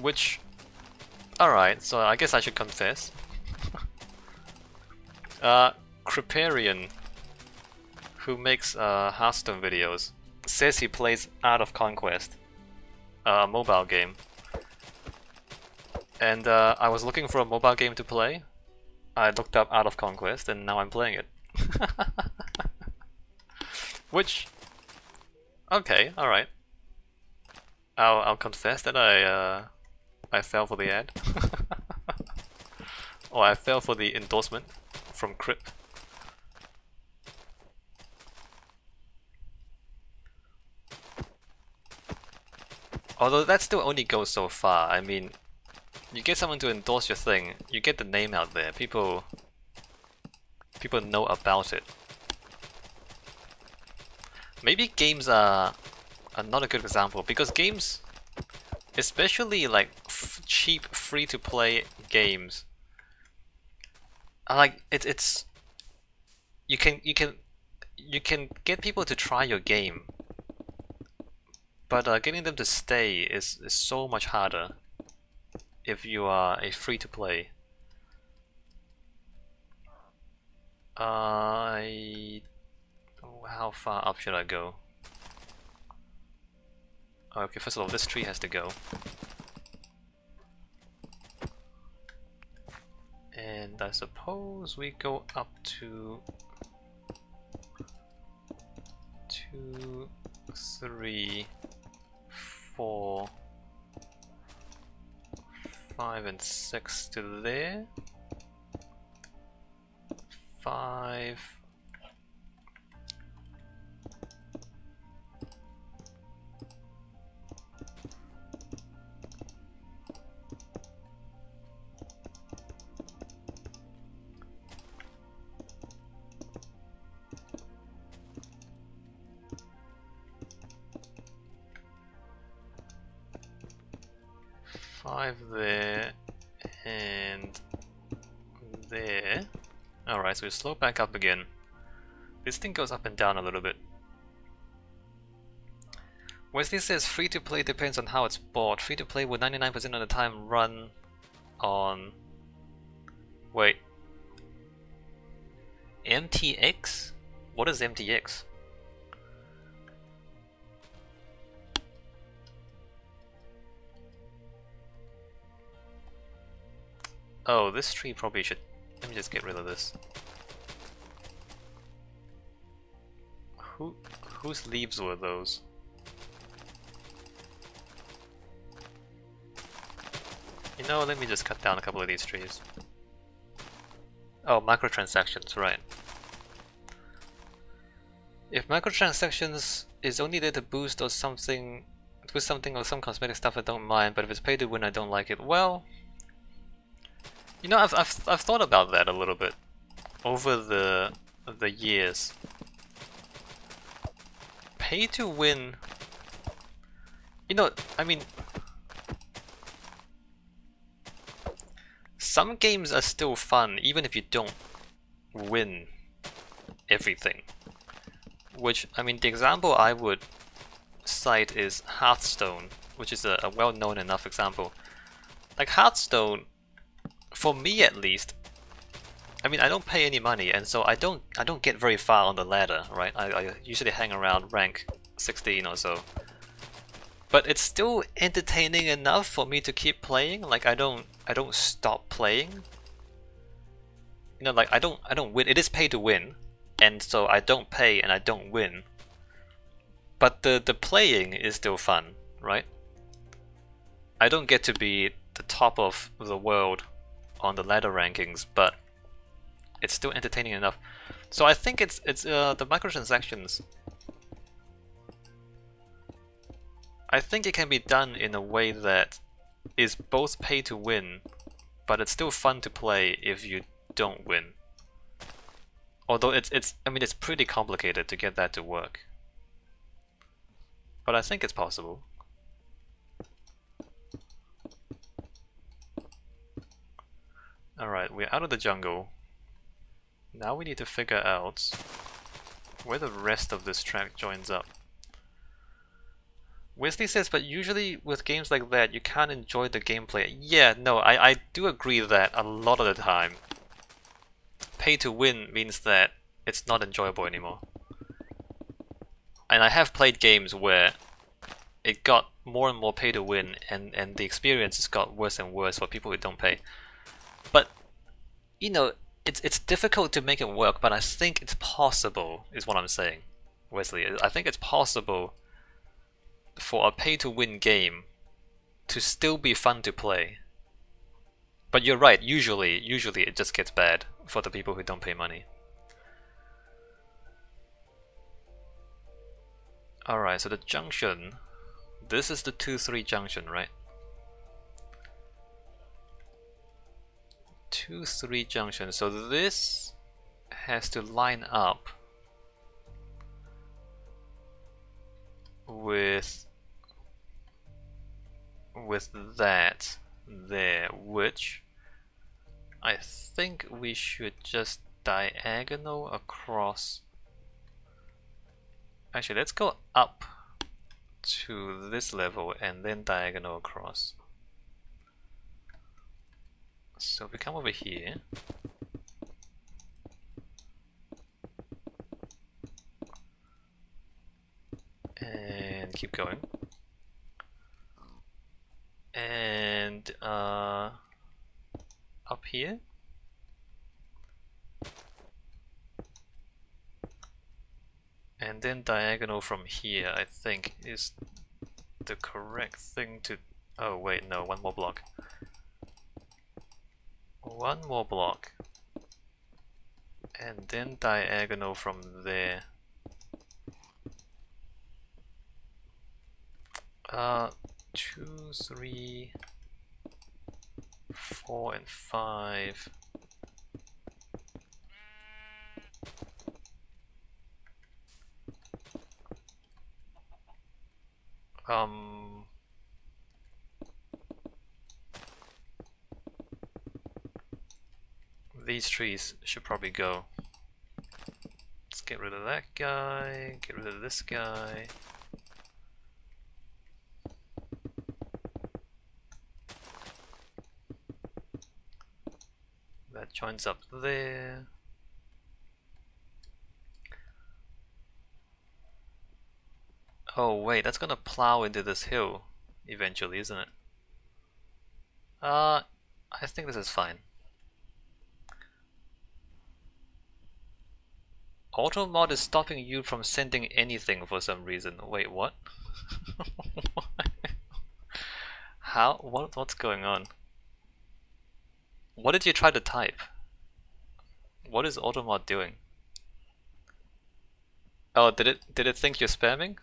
Which, alright, so I guess I should confess. Criparian, who makes Hearthstone videos, says he plays Art of Conquest, a mobile game. And I was looking for a mobile game to play. I looked up Art of Conquest and now I'm playing it. Which, okay, alright. I'll confess that I fell for the ad. Or I fell for the endorsement from Crip. Although that still only goes so far. I mean, you get someone to endorse your thing, you get the name out there, people know about it. Maybe games are not a good example, because games, especially like cheap free-to-play games, are like it's you can get people to try your game, but getting them to stay is so much harder if you are a free-to-play. How far up should I go? Okay, first of all, this tree has to go. And I suppose we go up to 2, 3, 4, 5 and 6 to there. 5. There and there. Alright, so we slow back up again. This thing goes up and down a little bit. Wesley says free to play depends on how it's bought. Free to play will 99% of the time run on. Wait. MTX? What is MTX? Oh, this tree probably should... Let me just get rid of this. Whose leaves were those? You know, let me just cut down a couple of these trees. Oh, microtransactions, right. If microtransactions is only there to boost or something, with something or some cosmetic stuff I don't mind, but if it's pay to win I don't like it. Well, you know, I've thought about that a little bit over the years. Pay to win, you know, I mean, some games are still fun even if you don't win everything. Which, I mean, the example I would cite is Hearthstone, which is a well-known enough example. Like Hearthstone, for me at least, I mean, I don't pay any money, and so I don't get very far on the ladder, right? I usually hang around rank 16 or so. But it's still entertaining enough for me to keep playing. Like I don't stop playing. You know, like I don't win. It is pay to win, and so I don't pay and I don't win. But the playing is still fun, right? I don't get to be the top of the world on the ladder rankings, but it's still entertaining enough. So I think it's the microtransactions. I think it can be done in a way that is both pay to win, but it's still fun to play if you don't win. Although I mean, it's pretty complicated to get that to work. But I think it's possible. Alright, we're out of the jungle. Now we need to figure out where the rest of this track joins up. Wesley says, but usually with games like that, you can't enjoy the gameplay. Yeah, no, I do agree that a lot of the time, pay to win means that it's not enjoyable anymore. And I have played games where it got more and more pay to win, and the experience just got worse and worse for people who don't pay. But, you know, it's difficult to make it work, but I think it's possible, is what I'm saying, Wesley. I think it's possible for a pay-to-win game to still be fun to play. But you're right, usually it just gets bad for the people who don't pay money. Alright, so the junction, this is the 2-3 junction, right? 2-3 junction, so this has to line up with that there, which I think we should just diagonal across. Actually, let's go up to this level and then diagonal across. So if we come over here, and keep going, and up here, and then diagonal from here, I think is the correct thing to. Oh wait, no, one more block. One more block, and then diagonal from there. 2, 3, 4, and 5. These trees should probably go. Let's get rid of that guy, get rid of this guy. That joins up there. Oh wait, that's gonna plow into this hill eventually, isn't it? I think this is fine. Auto mod is stopping you from sending anything for some reason. Wait, what? How? What's going on? What did you try to type? What is auto mod doing? Oh, did it think you're spamming?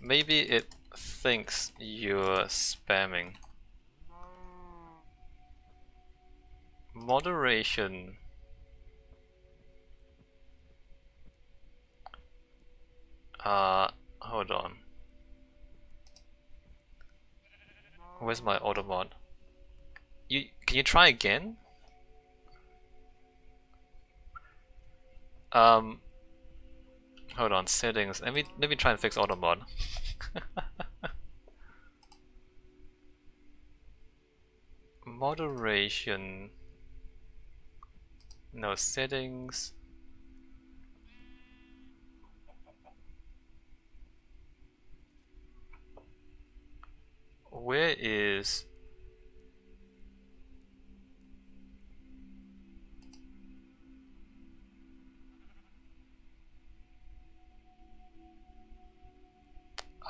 Maybe it thinks you're spamming. Moderation. Hold on. Where's my auto mod? Can you try again? Hold on, settings. Let me try and fix auto mod. Moderation. No, settings. Where is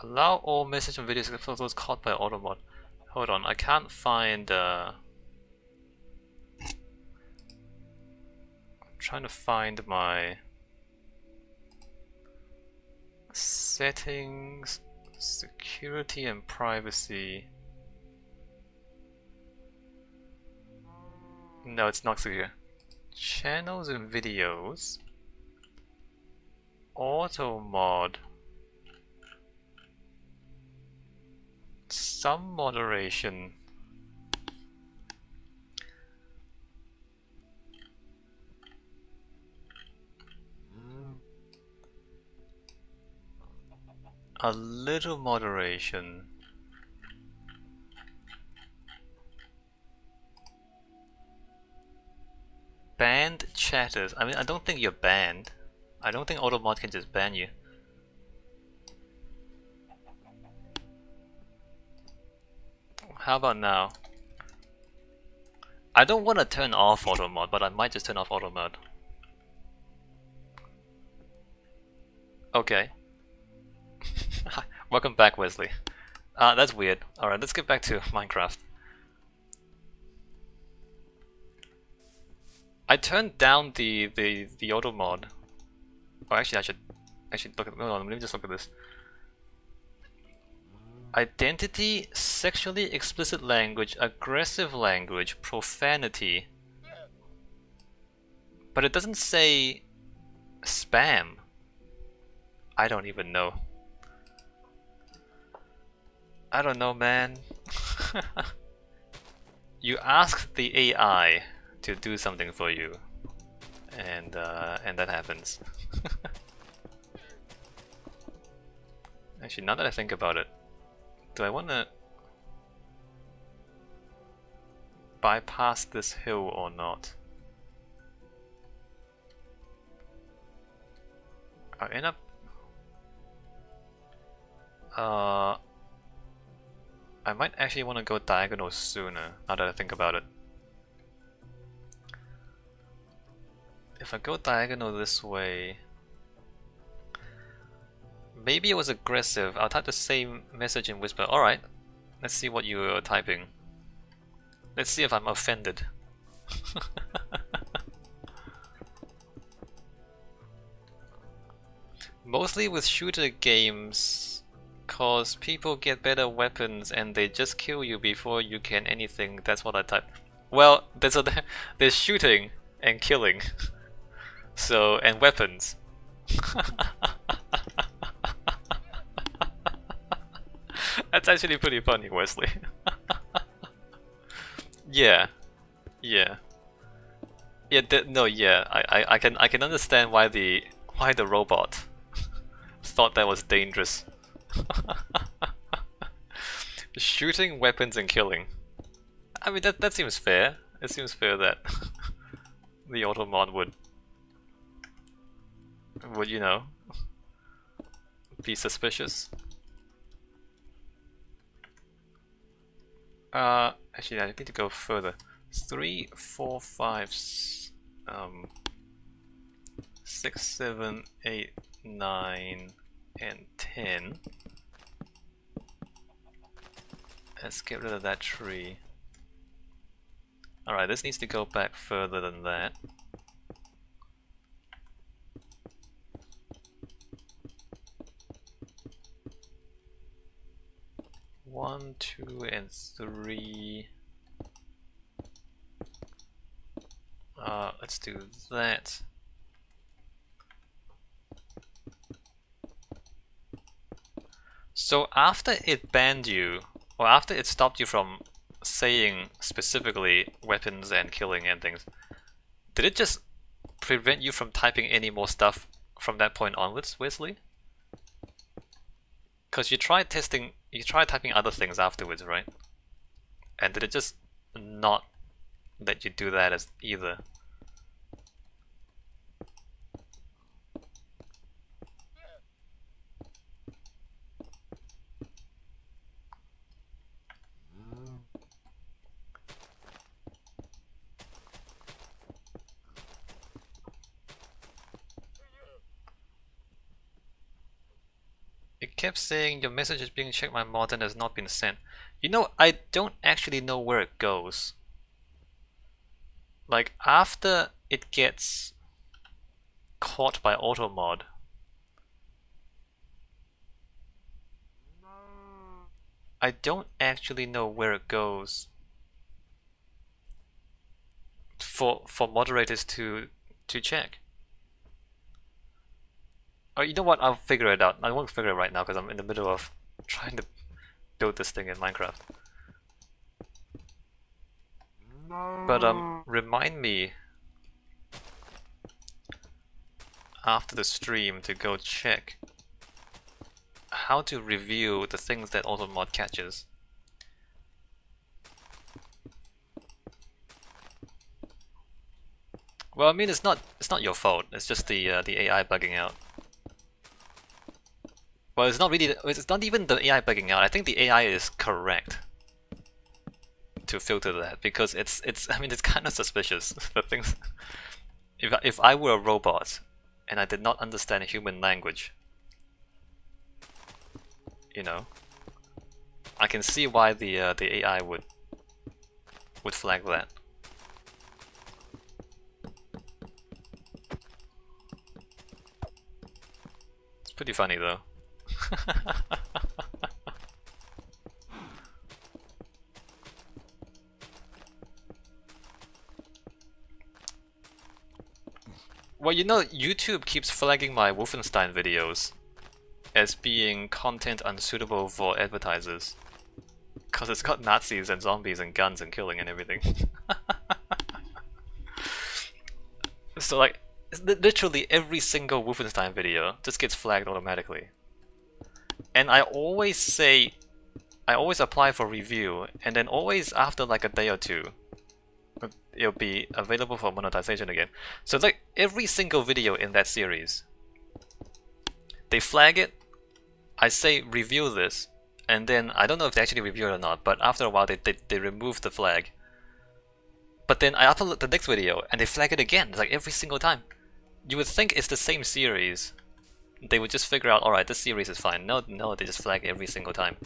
allow all message and videos photos caught by auto mod? Hold on, I can't find I'm trying to find my settings, security and privacy. No, it's not secure. Channels and videos. Auto mod. Some moderation. A little moderation. Banned chatters. I mean, I don't think you're banned. I don't think automod can just ban you. How about now? I don't want to turn off automod, but I might just turn off automod. Okay. Welcome back, Wesley. That's weird. Alright, let's get back to Minecraft. I turned down the auto mod. Oh, actually, I should look at. Hold on, let me just look at this. Identity, sexually explicit language, aggressive language, profanity. But it doesn't say spam. I don't even know. I don't know, man. You ask the AI to do something for you, and that happens. Actually, now that I think about it, do I want to bypass this hill or not? I end up. I might actually want to go diagonal sooner, now that I think about it. If I go diagonal this way, maybe it was aggressive. I'll type the same message in Whisper. Alright, let's see what you are typing. Let's see if I'm offended. Mostly with shooter games, cause people get better weapons and they just kill you before you can anything. That's what I type. Well, there's shooting and killing. So, and weapons. That's actually pretty funny, Wesley. Yeah. Yeah. Yeah, no, yeah. I can understand why the robot thought that was dangerous. Shooting, weapons, and killing. I mean, that seems fair. It seems fair that the auto mod would, you know, be suspicious. Actually, I need to go further. 3, 4, 5, 6, 7, 8, 9, and 10. Let's get rid of that tree. Alright, this needs to go back further than that. One, 2, and 3. Let's do that. So after it banned you, or after it stopped you from saying specifically weapons and killing and things, did it just prevent you from typing any more stuff from that point onwards, Wesley? Because you tried typing other things afterwards, right? And did it just not let you do that as either? It kept saying your message is being checked by mod and has not been sent. You know, I don't actually know where it goes. Like, after it gets caught by automod, I don't actually know where it goes for moderators to check. Oh, you know what? I'll figure it out. I won't figure it right now because I'm in the middle of trying to build this thing in Minecraft. But remind me after the stream to go check how to review the things that AutoMod catches. Well, I mean, it's not your fault. It's just the AI bugging out. Well, it's not even the AI bugging out. I think the AI is correct to filter that, because it's I mean, it's kind of suspicious. The things, if I were a robot and I did not understand human language, you know, I can see why the AI would flag that. It's pretty funny though. Well, you know, YouTube keeps flagging my Wolfenstein videos as being content unsuitable for advertisers, because it's got Nazis and zombies and guns and killing and everything. So like, literally every single Wolfenstein video just gets flagged automatically. And I always apply for review, and then always after like a day or two, it'll be available for monetization again. So like every single video in that series, they flag it, I say review this, and then I don't know if they actually review it or not, but after a while they remove the flag. But then I upload the next video and they flag it again. It's like every single time. You would think it's the same series. They would just figure out, alright, this series is fine. No, they just flag every single time.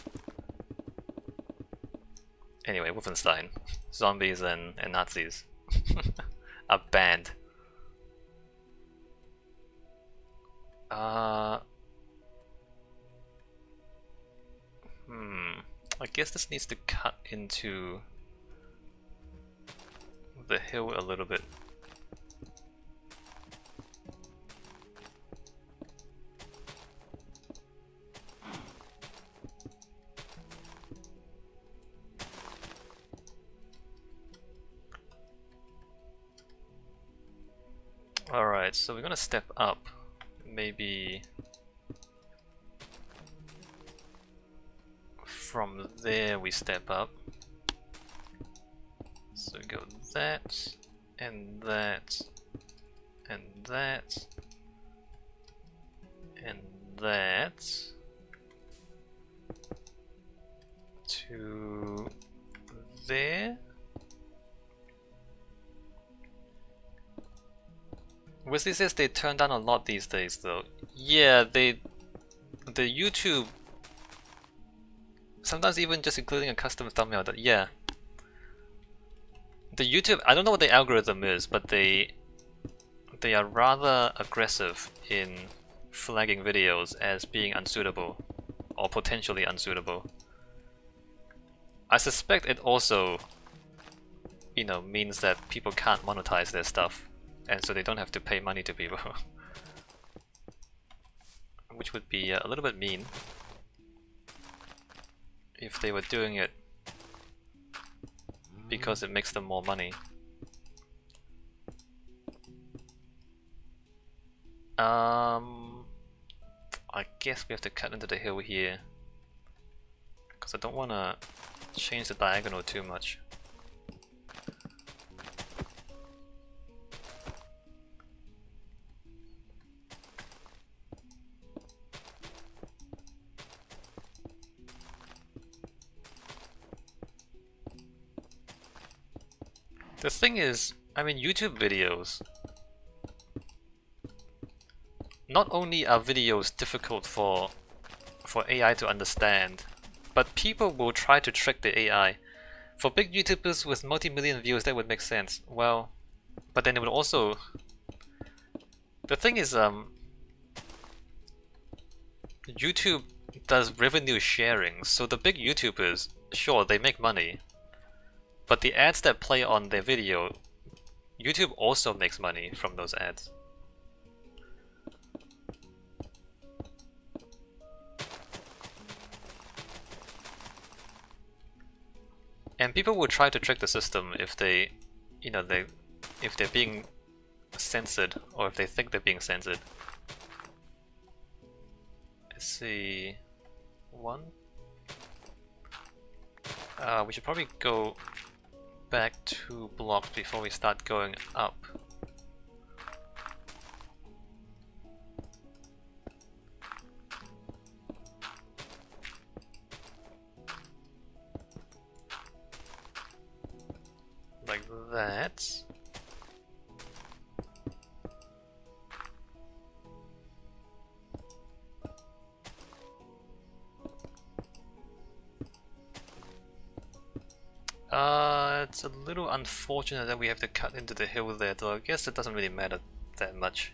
Anyway, Wolfenstein. Zombies and Nazis are banned. I guess this needs to cut into the hill a little bit. Alright, so we're gonna step up, maybe from there we step up. So go that, and that, and that, and that, to there. Wesley says they turn down a lot these days though. Yeah, the YouTube, sometimes even just including a custom thumbnail, that yeah. The YouTube, I don't know what the algorithm is, but they are rather aggressive in flagging videos as being unsuitable or potentially unsuitable. I suspect it also, you know, means that people can't monetize their stuff, and so they don't have to pay money to people. Which would be a little bit mean if they were doing it because it makes them more money. I guess we have to cut into the hill here, because I don't want to change the diagonal too much. The thing is, I mean, YouTube videos, not only are videos difficult for AI to understand, but people will try to trick the AI. For big YouTubers with multi-million views, that would make sense. Well, but then it would also... The thing is, YouTube does revenue sharing, so the big YouTubers, sure, they make money, but the ads that play on their video, YouTube also makes money from those ads. And people will try to trick the system if they, you know, if they're being censored, or if they think they're being censored. Let's see. 1. We should probably go back 2 blocks before we start going up. Like that. It's a little unfortunate that we have to cut into the hill there, though I guess it doesn't really matter that much.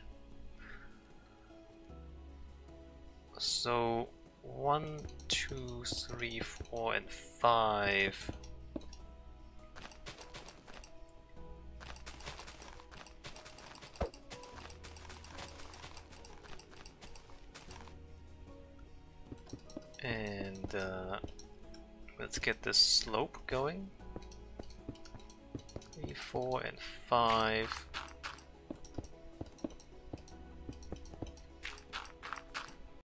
So 1, 2, 3, 4, and 5. And let's get this slope going. 3, 4, and 5.